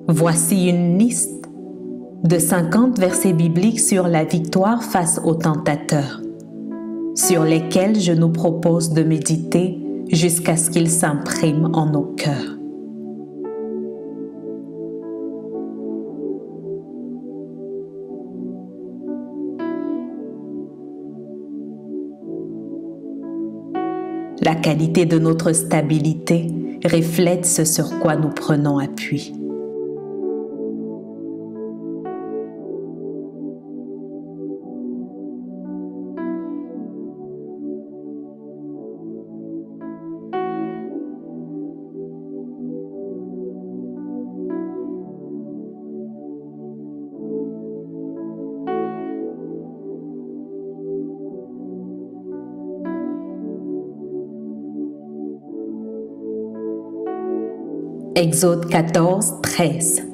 Voici une liste de 50 versets bibliques sur la victoire face aux tentateurs, sur lesquels je nous propose de méditer jusqu'à ce qu'ils s'impriment en nos cœurs. La qualité de notre stabilité reflète ce sur quoi nous prenons appui. Exode 14, 13.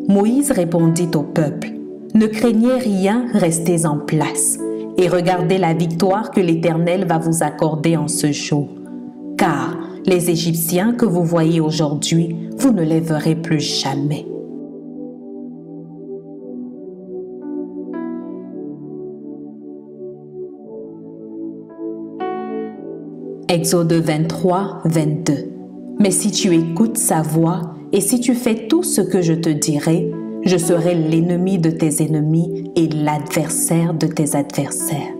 Moïse répondit au peuple, « Ne craignez rien, restez en place, et regardez la victoire que l'Éternel va vous accorder en ce jour. Car les Égyptiens que vous voyez aujourd'hui, vous ne les verrez plus jamais. » Exode 23, 22. Mais si tu écoutes sa voix et si tu fais tout ce que je te dirai, je serai l'ennemi de tes ennemis et l'adversaire de tes adversaires.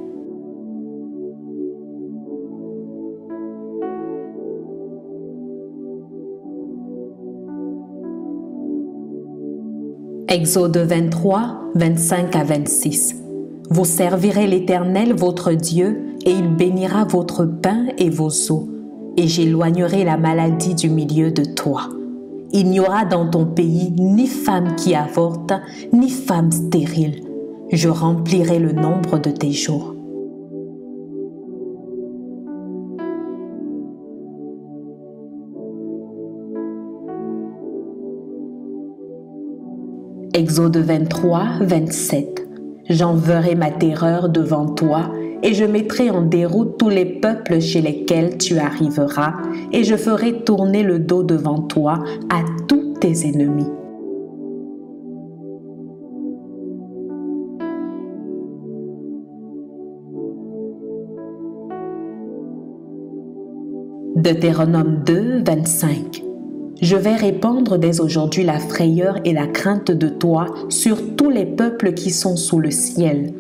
Exode 23, 25 à 26. Vous servirez l'Éternel votre Dieu et il bénira votre pain et vos eaux. Et j'éloignerai la maladie du milieu de toi. Il n'y aura dans ton pays ni femme qui avorte, ni femme stérile. Je remplirai le nombre de tes jours. Exode 23, 27. J'enverrai ma terreur devant toi, et je mettrai en déroute tous les peuples chez lesquels tu arriveras, et je ferai tourner le dos devant toi à tous tes ennemis. Deutéronome 2, 25. Je vais répandre dès aujourd'hui la frayeur et la crainte de toi sur tous les peuples qui sont sous le ciel.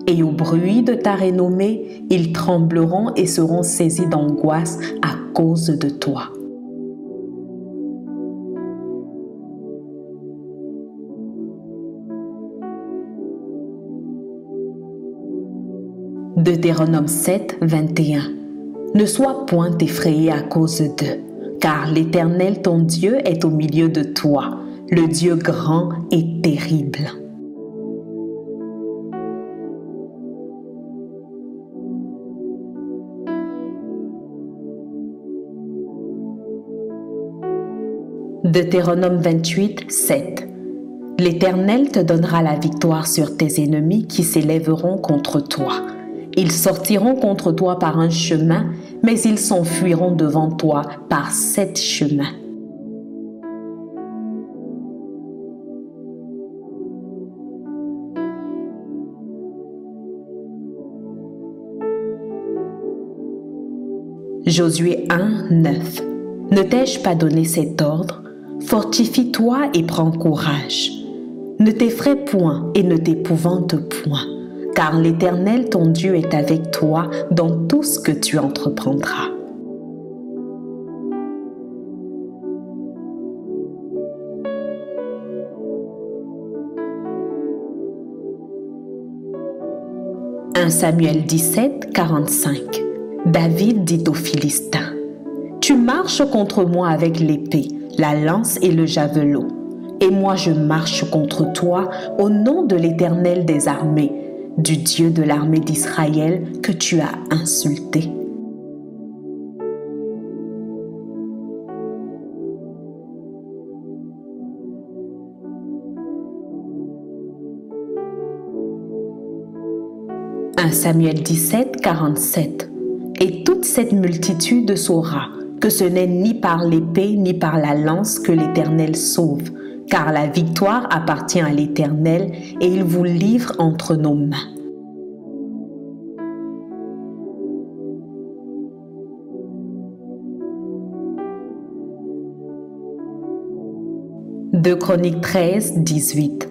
Et au bruit de ta renommée, ils trembleront et seront saisis d'angoisse à cause de toi. Deutéronome 7, 21. Ne sois point effrayé à cause d'eux, car l'Éternel ton Dieu est au milieu de toi, le Dieu grand et terrible. Deutéronome 28, 7. L'Éternel te donnera la victoire sur tes ennemis qui s'élèveront contre toi. Ils sortiront contre toi par un chemin, mais ils s'enfuiront devant toi par 7 chemins. Josué 1, 9. Ne t'ai-je pas donné cet ordre? Fortifie-toi et prends courage. Ne t'effraie point et ne t'épouvante point, car l'Éternel ton Dieu est avec toi dans tout ce que tu entreprendras. « 1 Samuel 17, 45. David dit aux Philistins, « Tu marches contre moi avec l'épée, la lance et le javelot, et moi je marche contre toi au nom de l'Éternel des armées, du Dieu de l'armée d'Israël que tu as insulté. » « 1 Samuel 17, 47. Et toute cette multitude saura que ce n'est ni par l'épée ni par la lance que l'Éternel sauve, car la victoire appartient à l'Éternel et il vous livre entre nos mains. Deux Chroniques 13, 18.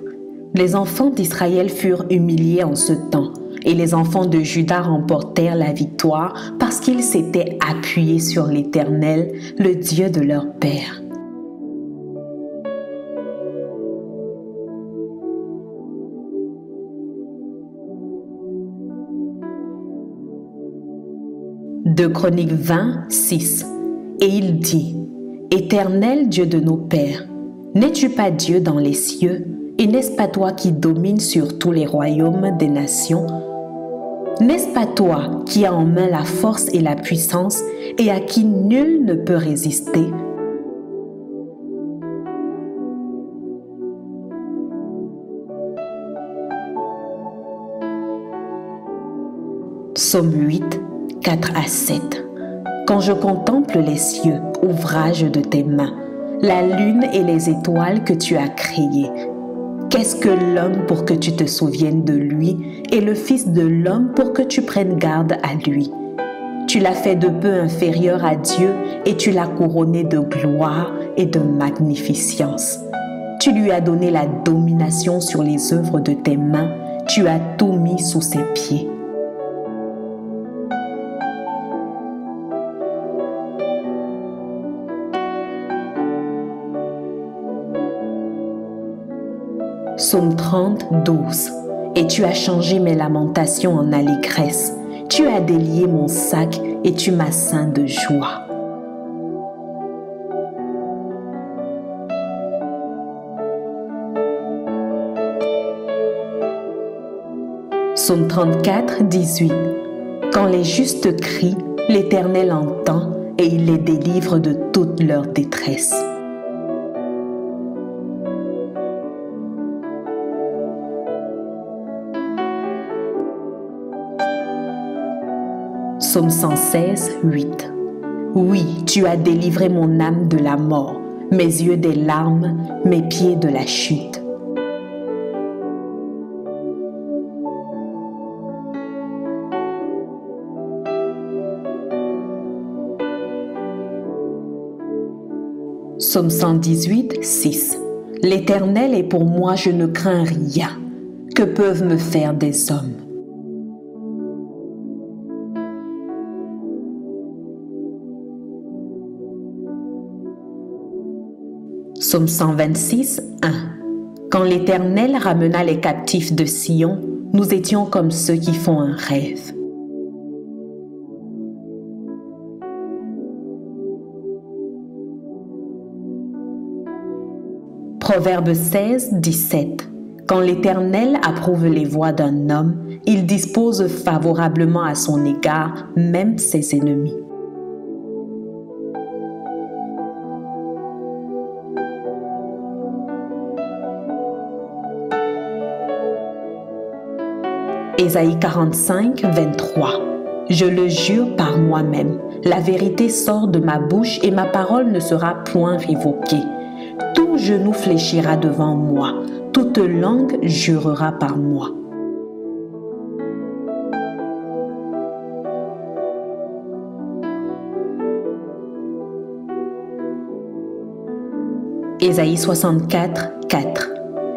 Les enfants d'Israël furent humiliés en ce temps, et les enfants de Juda remportèrent la victoire parce qu'ils s'étaient appuyés sur l'Éternel, le Dieu de leur père. Deux Chroniques 20, 6. Et il dit, Éternel Dieu de nos pères, n'es-tu pas Dieu dans les cieux, et n'est-ce pas toi qui domines sur tous les royaumes des nations? N'est-ce pas toi qui as en main la force et la puissance, et à qui nul ne peut résister? Psaume 8, 4 à 7. Quand je contemple les cieux, ouvrage de tes mains, la lune et les étoiles que tu as créées, qu'est-ce que l'homme pour que tu te souviennes de lui et le Fils de l'homme pour que tu prennes garde à lui? Tu l'as fait de peu inférieur à Dieu et tu l'as couronné de gloire et de magnificence. Tu lui as donné la domination sur les œuvres de tes mains, tu as tout mis sous ses pieds. Psaume 30, 12. Et tu as changé mes lamentations en allégresse. Tu as délié mon sac et tu m'as ceint de joie. Psaume 34, 18. Quand les justes crient, l'Éternel entend et il les délivre de toute leur détresse. Psaume 116, 8. Oui, tu as délivré mon âme de la mort, mes yeux des larmes, mes pieds de la chute. Psaume 118, 6. L'Éternel est pour moi, je ne crains rien. Que peuvent me faire des hommes? Psaume 126, 1. Quand l'Éternel ramena les captifs de Sion, nous étions comme ceux qui font un rêve. Proverbe 16, 17. Quand l'Éternel approuve les voies d'un homme, il dispose favorablement à son égard même ses ennemis. Ésaïe 45, 23. Je le jure par moi-même, la vérité sort de ma bouche et ma parole ne sera point révoquée. Tout genou fléchira devant moi, toute langue jurera par moi. Ésaïe 64, 4.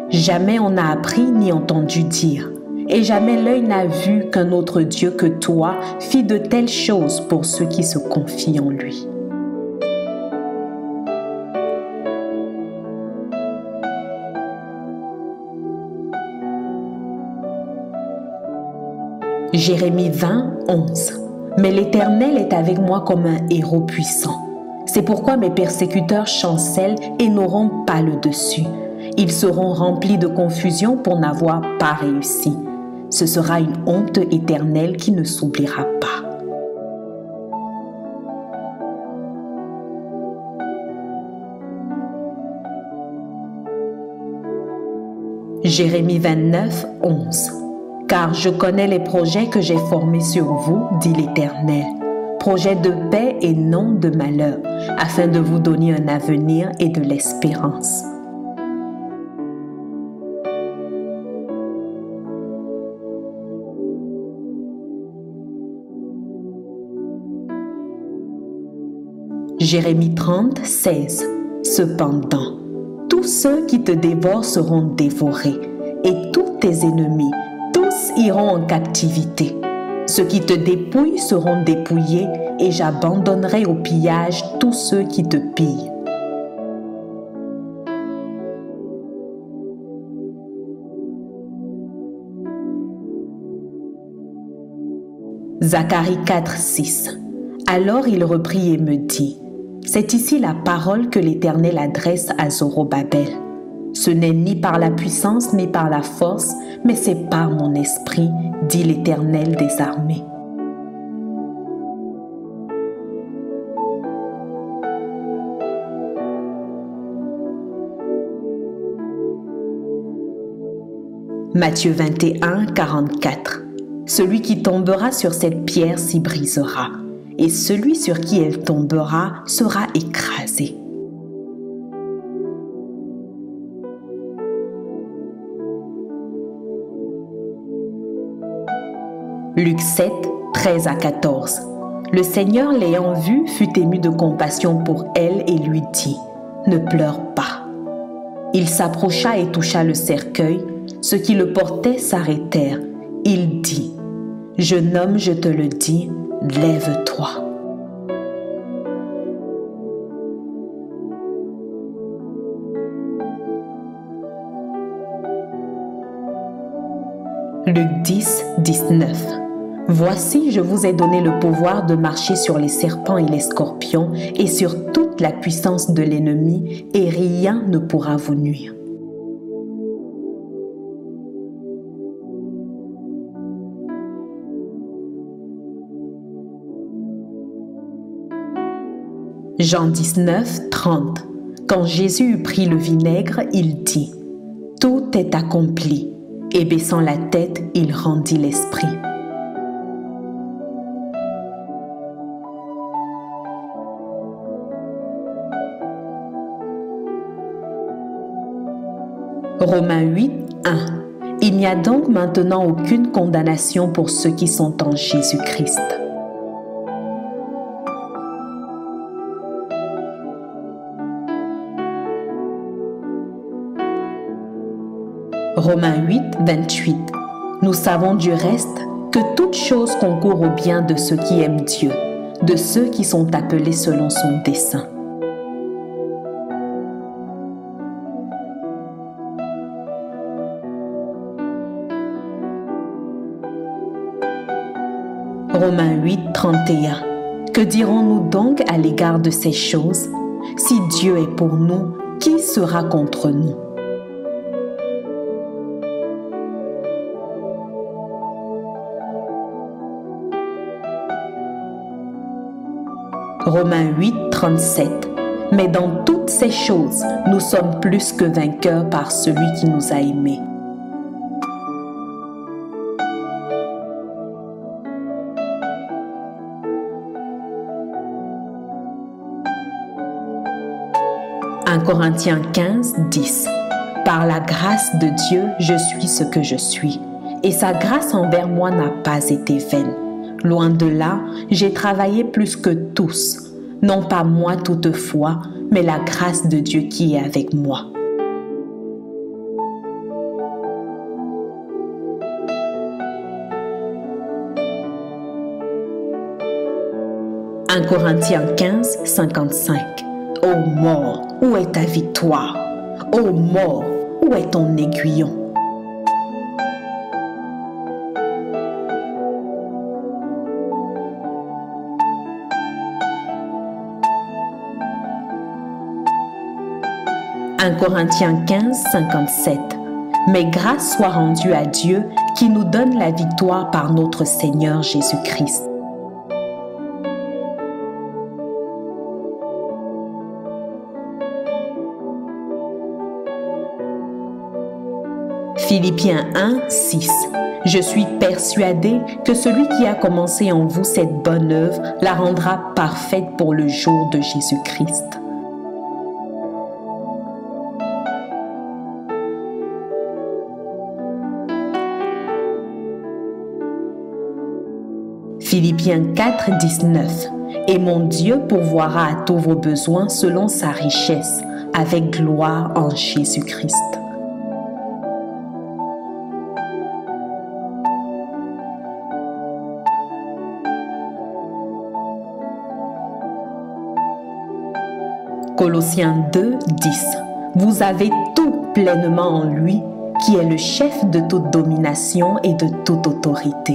Jamais on n'a appris ni entendu dire, et jamais l'œil n'a vu qu'un autre Dieu que toi fit de telles choses pour ceux qui se confient en lui. Jérémie 20, 11. Mais l'Éternel est avec moi comme un héros puissant. C'est pourquoi mes persécuteurs chancellent et n'auront pas le dessus. Ils seront remplis de confusion pour n'avoir pas réussi. Ce sera une honte éternelle qui ne s'oubliera pas. Jérémie 29, 11. Car je connais les projets que j'ai formés sur vous, dit l'Éternel, projets de paix et non de malheur, afin de vous donner un avenir et de l'espérance. Jérémie 30, 16. Cependant, tous ceux qui te dévorent seront dévorés, et tous tes ennemis, tous iront en captivité. Ceux qui te dépouillent seront dépouillés, et j'abandonnerai au pillage tous ceux qui te pillent. Zacharie 4, 6. Alors il reprit et me dit, « C'est ici la parole que l'Éternel adresse à Zorobabel. Ce n'est ni par la puissance ni par la force, mais c'est par mon esprit, dit l'Éternel des armées. » Matthieu 21, 44. Celui qui tombera sur cette pierre s'y brisera, et celui sur qui elle tombera sera écrasé. Luc 7, 13 à 14. Le Seigneur l'ayant vue fut ému de compassion pour elle et lui dit, « Ne pleure pas. » Il s'approcha et toucha le cercueil. Ceux qui le portaient s'arrêtèrent. Il dit, « Jeune homme, je te le dis, lève-toi. » Luc 10, 19. Voici, je vous ai donné le pouvoir de marcher sur les serpents et les scorpions et sur toute la puissance de l'ennemi, et rien ne pourra vous nuire. Jean 19, 30. Quand Jésus eut pris le vinaigre, il dit, « Tout est accompli. » Et baissant la tête, il rendit l'esprit. Romains 8, 1. Il n'y a donc maintenant aucune condamnation pour ceux qui sont en Jésus-Christ. Romains 8, 28. Nous savons du reste que toute chose concourt au bien de ceux qui aiment Dieu, de ceux qui sont appelés selon son dessein. Romains 8, 31. Que dirons-nous donc à l'égard de ces choses? Si Dieu est pour nous, qui sera contre nous? Romains 8, 37. Mais dans toutes ces choses, nous sommes plus que vainqueurs par celui qui nous a aimés. Corinthiens 15, 10. Par la grâce de Dieu, je suis ce que je suis, et sa grâce envers moi n'a pas été vaine. Loin de là, j'ai travaillé plus que tous, non pas moi toutefois, mais la grâce de Dieu qui est avec moi. Corinthiens 15, 55. Ô mort, où est ta victoire? Ô mort, où est ton aiguillon? Corinthiens 15, 57. Mais grâce soit rendue à Dieu qui nous donne la victoire par notre Seigneur Jésus-Christ. Philippiens 1, 6. Je suis persuadé que celui qui a commencé en vous cette bonne œuvre la rendra parfaite pour le jour de Jésus-Christ. Philippiens 4, 19. Et mon Dieu pourvoira à tous vos besoins selon sa richesse, avec gloire en Jésus-Christ. Colossiens 2, 10. Vous avez tout pleinement en lui, qui est le chef de toute domination et de toute autorité.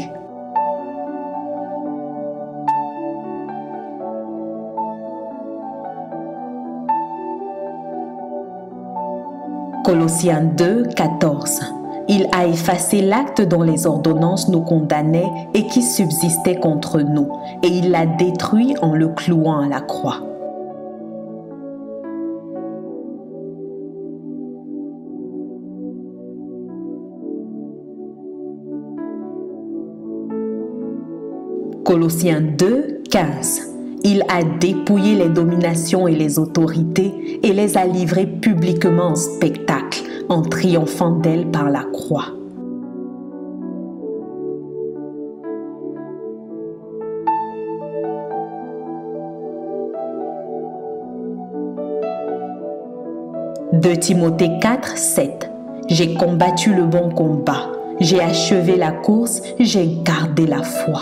Colossiens 2, 14. Il a effacé l'acte dont les ordonnances nous condamnaient et qui subsistait contre nous, et il l'a détruit en le clouant à la croix. Colossiens 2, 15. Il a dépouillé les dominations et les autorités et les a livrées publiquement en spectacle, en triomphant d'elles par la croix. De Timothée 4, 7. J'ai combattu le bon combat, j'ai achevé la course, j'ai gardé la foi.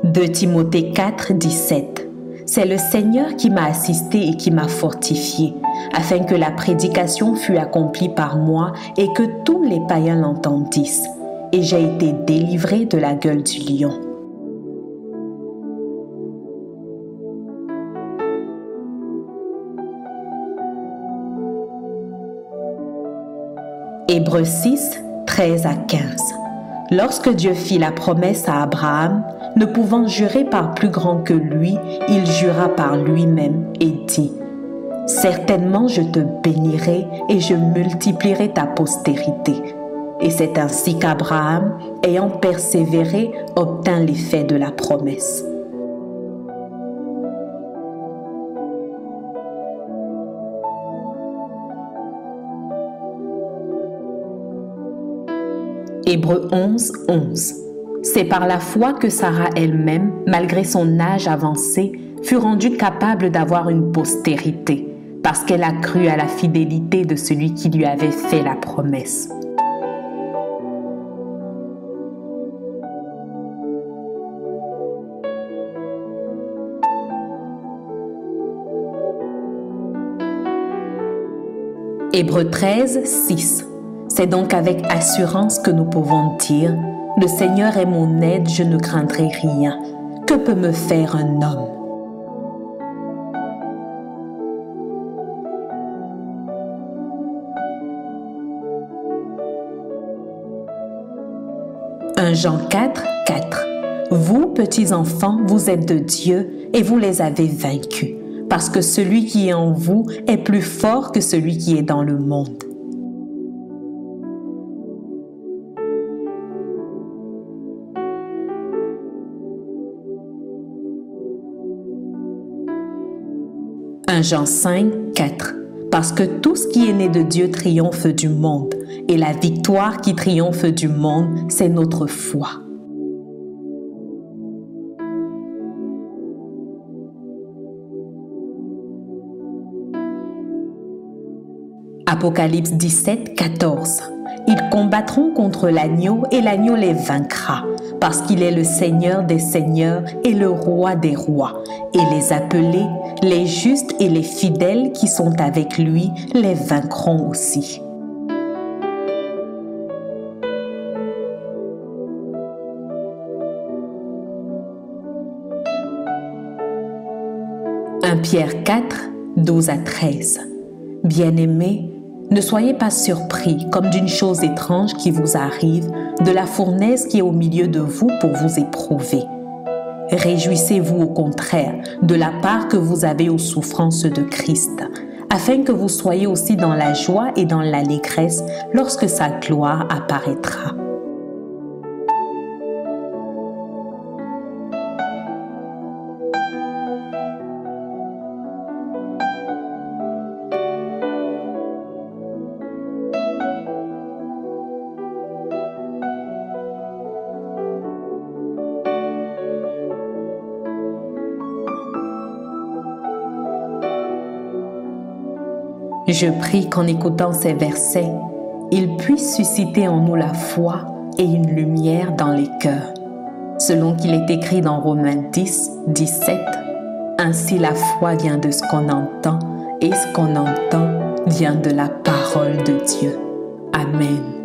De Timothée 4, 17. C'est le Seigneur qui m'a assisté et qui m'a fortifié, afin que la prédication fût accomplie par moi et que tous les païens l'entendissent. Et j'ai été délivré de la gueule du lion. Hébreux 6, 13 à 15. Lorsque Dieu fit la promesse à Abraham, ne pouvant jurer par plus grand que lui, il jura par lui-même et dit : « Certainement je te bénirai et je multiplierai ta postérité. » Et c'est ainsi qu'Abraham, ayant persévéré, obtint l'effet de la promesse. Hébreux 11, 11. C'est par la foi que Sarah elle-même, malgré son âge avancé, fut rendue capable d'avoir une postérité, parce qu'elle a cru à la fidélité de celui qui lui avait fait la promesse. Hébreux 13, 6. C'est donc avec assurance que nous pouvons dire : « Le Seigneur est mon aide, je ne craindrai rien. Que peut me faire un homme ? » Jean 4, 4. Vous, petits enfants, vous êtes de Dieu et vous les avez vaincus, parce que celui qui est en vous est plus fort que celui qui est dans le monde. Jean 5, 4. Parce que tout ce qui est né de Dieu triomphe du monde, et la victoire qui triomphe du monde, c'est notre foi. Apocalypse 17, 14. Ils combattront contre l'agneau et l'agneau les vaincra, parce qu'il est le Seigneur des seigneurs et le Roi des rois. Et les appelés, les justes et les fidèles qui sont avec lui, les vaincront aussi. Pierre 4, 12 à 13. Bien-aimés, ne soyez pas surpris comme d'une chose étrange qui vous arrive, de la fournaise qui est au milieu de vous pour vous éprouver. Réjouissez-vous au contraire de la part que vous avez aux souffrances de Christ, afin que vous soyez aussi dans la joie et dans l'allégresse lorsque sa gloire apparaîtra. Je prie qu'en écoutant ces versets, ils puissent susciter en nous la foi et une lumière dans les cœurs. Selon qu'il est écrit dans Romains 10, 17, « Ainsi la foi vient de ce qu'on entend, et ce qu'on entend vient de la parole de Dieu. » Amen.